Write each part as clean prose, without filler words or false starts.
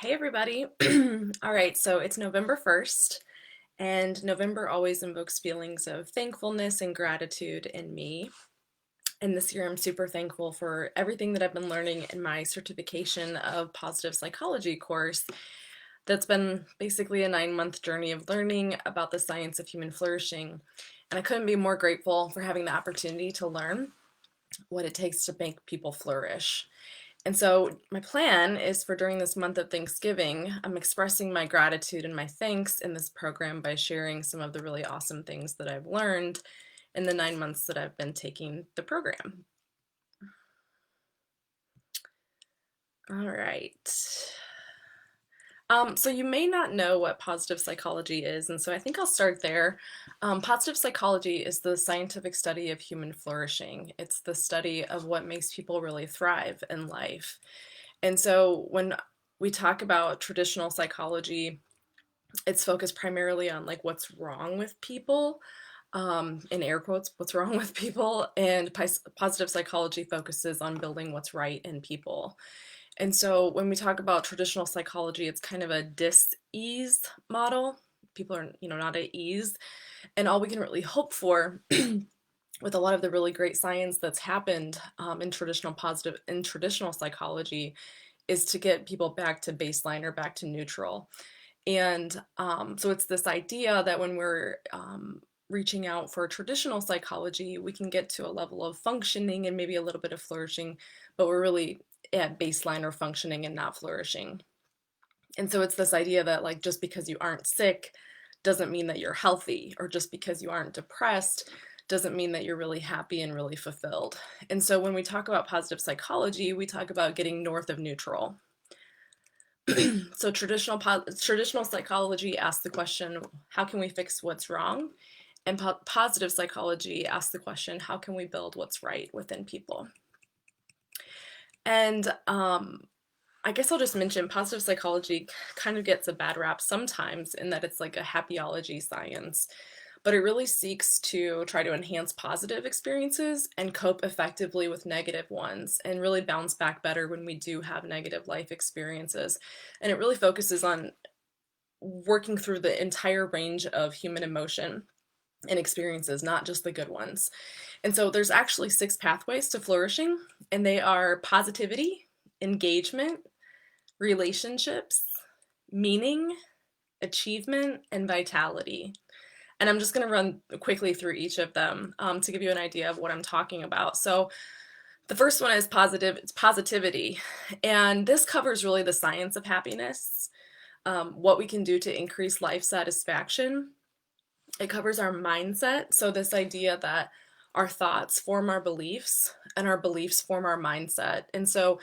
Hey everybody. All right, so it's November 1st, and November always invokes feelings of thankfulness and gratitude in me. And this year I'm super thankful for everything that I've been learning in my certification of positive psychology course. That's been basically a 9-month journey of learning about the science of human flourishing. And I couldn't be more grateful for having the opportunity to learn what it takes to make people flourish. And so my plan is for during this month of Thanksgiving, I'm expressing my gratitude and my thanks in this program by sharing some of the really awesome things that I've learned in the 9 months that I've been taking the program. All right. So you may not know what positive psychology is, and so I think I'll start there. Positive psychology is the scientific study of human flourishing. It's the study of what makes people really thrive in life. And so when we talk about traditional psychology, it's focused primarily on like what's wrong with people, in air quotes, what's wrong with people, and positive psychology focuses on building what's right in people. And so when we talk about traditional psychology, it's kind of a dis-ease model. People are, not at ease. And all we can really hope for with a lot of the really great science that's happened in traditional psychology is to get people back to baseline or back to neutral. And so it's this idea that when we're reaching out for traditional psychology, we can get to a level of functioning and maybe a little bit of flourishing, but we're really at baseline or functioning and not flourishing. And so it's this idea that like just because you aren't sick doesn't mean that you're healthy, or just because you aren't depressed doesn't mean that you're really happy and really fulfilled. And so when we talk about positive psychology, we talk about getting north of neutral. So traditional psychology asks the question, how can we fix what's wrong? And positive psychology asks the question, how can we build what's right within people? And I guess I'll just mention positive psychology kind of gets a bad rap sometimes in that it's like a happyology science, but it really seeks to try to enhance positive experiences and cope effectively with negative ones and really bounce back better when we do have negative life experiences. And it really focuses on working through the entire range of human emotion and experiences, not just the good ones. And so there's actually 6 pathways to flourishing, and they are positivity, engagement, relationships, meaning, achievement, and vitality. And I'm just going to run quickly through each of them to give you an idea of what I'm talking about. So the first one is it's positivity. And this covers really the science of happiness, what we can do to increase life satisfaction. It covers our mindset. So this idea that our thoughts form our beliefs and our beliefs form our mindset. And so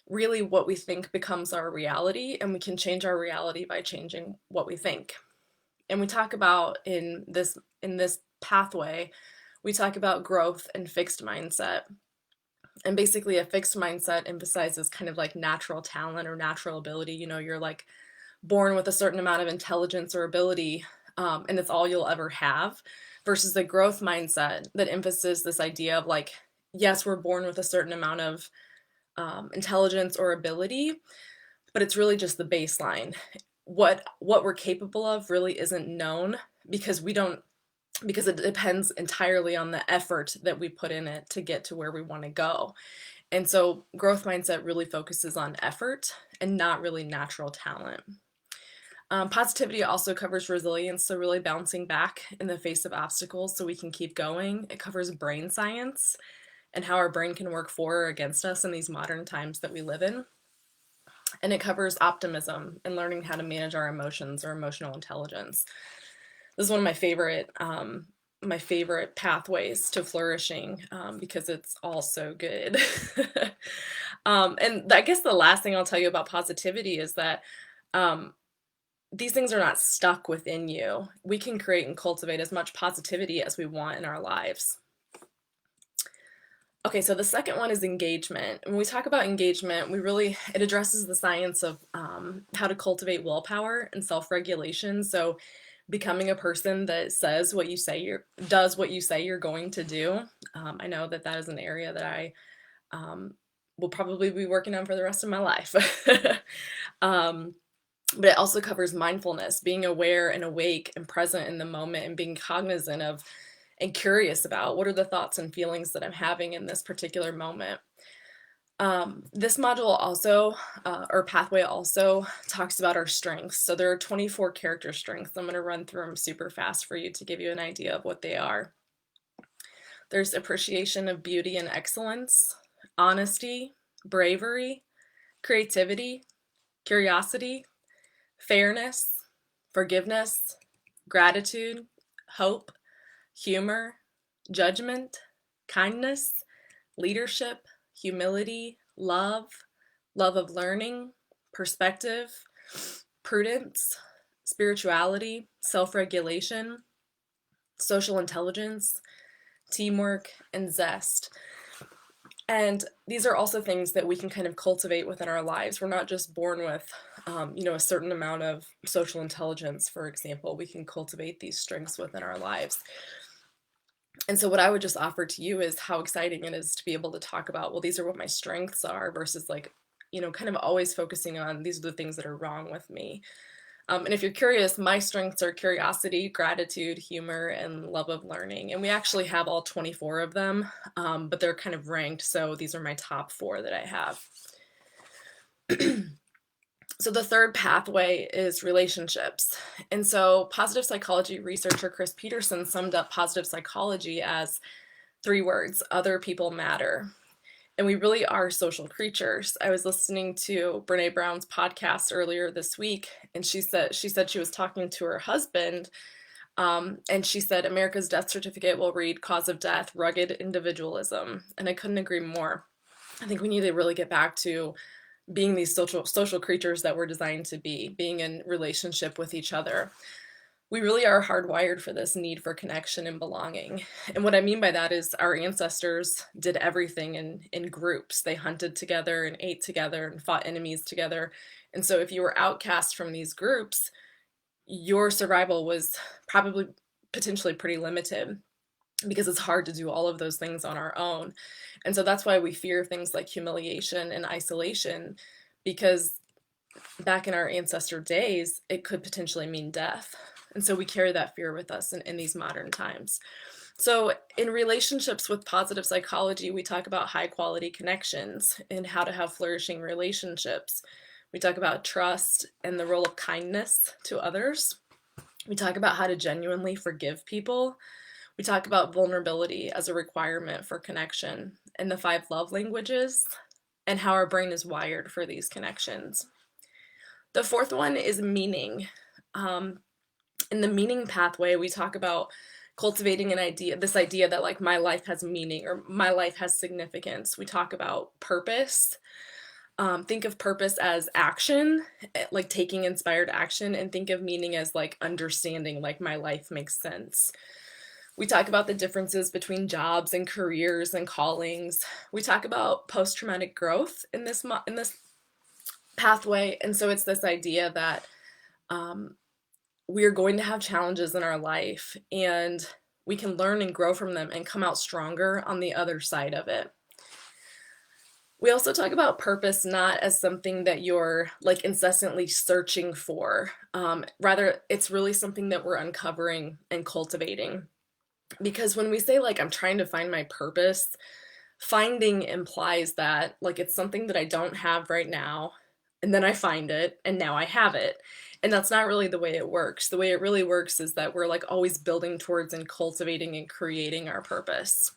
really what we think becomes our reality, and we can change our reality by changing what we think. And we talk about in this pathway, we talk about growth and fixed mindset. And basically a fixed mindset emphasizes kind of like natural talent or natural ability. You're like born with a certain amount of intelligence or ability, and it's all you'll ever have, versus the growth mindset that emphasizes this idea of like, yes, we're born with a certain amount of intelligence or ability, but it's really just the baseline. What we're capable of really isn't known because it depends entirely on the effort that we put in it to get to where we want to go. And so growth mindset really focuses on effort and not really natural talent. Positivity also covers resilience, so really bouncing back in the face of obstacles so we can keep going. It covers brain science and how our brain can work for or against us in these modern times that we live in. And it covers optimism and learning how to manage our emotions or emotional intelligence. This is one of my favorite pathways to flourishing, because it's all so good. And I guess the last thing I'll tell you about positivity is that these things are not stuck within you. We can create and cultivate as much positivity as we want in our lives. Okay, so the second one is engagement. When we talk about engagement, it addresses the science of how to cultivate willpower and self-regulation. So becoming a person that does what you say you're going to do. I know that is an area that I will probably be working on for the rest of my life. Um, but it also covers mindfulness, being aware and awake and present in the moment and being cognizant of and curious about what are the thoughts and feelings that I'm having in this particular moment. This module also, or pathway also, talks about our strengths. So there are 24 character strengths. I'm going to run through them super fast for you to give you an idea of what they are. There's appreciation of beauty and excellence, honesty, bravery, creativity, curiosity, fairness, forgiveness, gratitude, hope, humor, judgment, kindness, leadership, humility, love, love of learning, perspective, prudence, spirituality, self-regulation, social intelligence, teamwork, and zest. And these are also things that we can kind of cultivate within our lives. We're not just born with, a certain amount of social intelligence, for example. We can cultivate these strengths within our lives. And so what I would just offer to you is how exciting it is to be able to talk about, well, these are what my strengths are versus like, kind of always focusing on these are the things that are wrong with me. And if you're curious, my strengths are curiosity, gratitude, humor, and love of learning. And we actually have all 24 of them, but they're kind of ranked. So these are my top 4 that I have. So the third pathway is relationships. And so positive psychology researcher Chris Peterson summed up positive psychology as 3 words: other people matter. And we really are social creatures. I was listening to Brene Brown's podcast earlier this week, and she said she was talking to her husband, and she said America's death certificate will read cause of death, rugged individualism. And I couldn't agree more. I think we need to really get back to being these social creatures that we're designed to be, being in relationship with each other. We really are hardwired for this need for connection and belonging. And what I mean by that is our ancestors did everything in groups. They hunted together and ate together and fought enemies together. And so if you were outcast from these groups, your survival was probably potentially pretty limited, because it's hard to do all of those things on our own. And so that's why we fear things like humiliation and isolation, because back in our ancestor days, it could potentially mean death. And so we carry that fear with us in these modern times. So in relationships with positive psychology, we talk about high quality connections and how to have flourishing relationships. We talk about trust and the role of kindness to others. We talk about how to genuinely forgive people. We talk about vulnerability as a requirement for connection and the 5 love languages and how our brain is wired for these connections. The fourth one is meaning. In the meaning pathway, we talk about cultivating this idea that like my life has meaning or my life has significance. We talk about purpose. Think of purpose as action, like taking inspired action, and think of meaning as like understanding, like my life makes sense. We talk about the differences between jobs and careers and callings. We talk about post-traumatic growth in this pathway, and so it's this idea that we are going to have challenges in our life, and we can learn and grow from them and come out stronger on the other side of it. We also talk about purpose not as something that you're like incessantly searching for. Rather, it's really something that we're uncovering and cultivating. Because when we say like I'm trying to find my purpose, finding implies that like it's something that I don't have right now, and then I find it and now I have it. And that's not really the way it works. The way it really works is that we're like always building towards and cultivating and creating our purpose.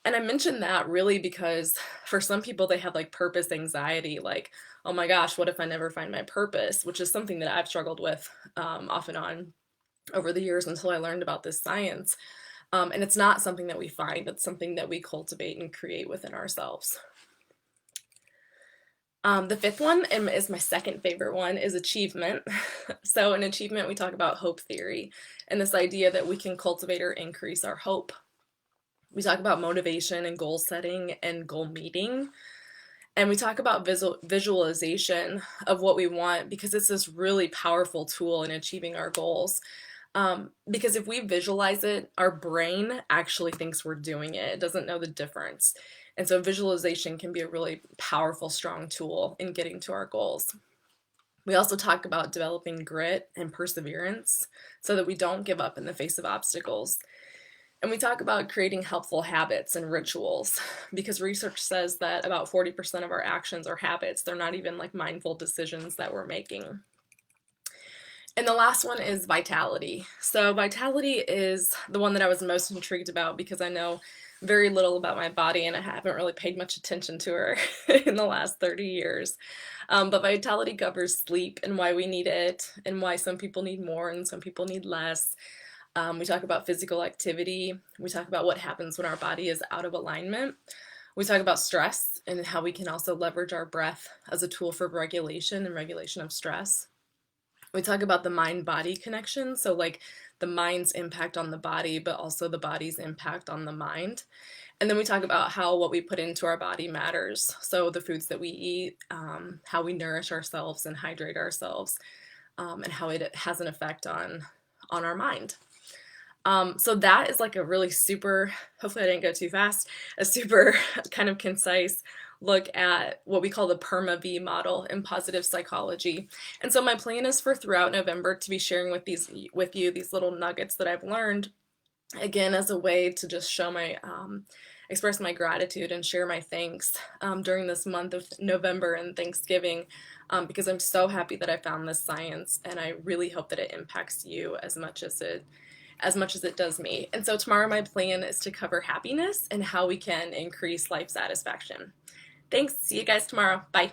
And I mentioned that really because for some people they have like purpose anxiety, like, oh my gosh, what if I never find my purpose? Which is something that I've struggled with off and on over the years until I learned about this science. And it's not something that we find, it's something that we cultivate and create within ourselves. The fifth one, and is my second favorite one, is achievement. So in achievement, we talk about hope theory and this idea that we can cultivate or increase our hope. We talk about motivation and goal setting and goal meeting. And we talk about visualization of what we want, because it's this really powerful tool in achieving our goals. Because if we visualize it, our brain actually thinks we're doing it. It doesn't know the difference. And so visualization can be a really powerful, strong tool in getting to our goals. We also talk about developing grit and perseverance so that we don't give up in the face of obstacles. And we talk about creating helpful habits and rituals because research says that about 40% of our actions are habits. They're not even like mindful decisions that we're making. And the last one is vitality. So, vitality is the one that I was most intrigued about because I know very little about my body and I haven't really paid much attention to her in the last 30 years. But vitality covers sleep and why we need it, and why some people need more and some people need less. We talk about physical activity. We talk about what happens when our body is out of alignment. We talk about stress and how we can also leverage our breath as a tool for regulation and regulation of stress. We talk about the mind-body connection, so like the mind's impact on the body, but also the body's impact on the mind. And then we talk about how what we put into our body matters. So the foods that we eat, how we nourish ourselves and hydrate ourselves, and how it has an effect on our mind. So that is like a really super, hopefully I didn't go too fast, a super kind of concise look at what we call the PERMA-V model in positive psychology. And so my plan is for throughout November to be sharing with you these little nuggets that I've learned, again as a way to just show my express my gratitude and share my thanks during this month of November and Thanksgiving, because I'm so happy that I found this science, and I really hope that it impacts you as much as it does me. And so tomorrow my plan is to cover happiness and how we can increase life satisfaction. Thanks. See you guys tomorrow. Bye.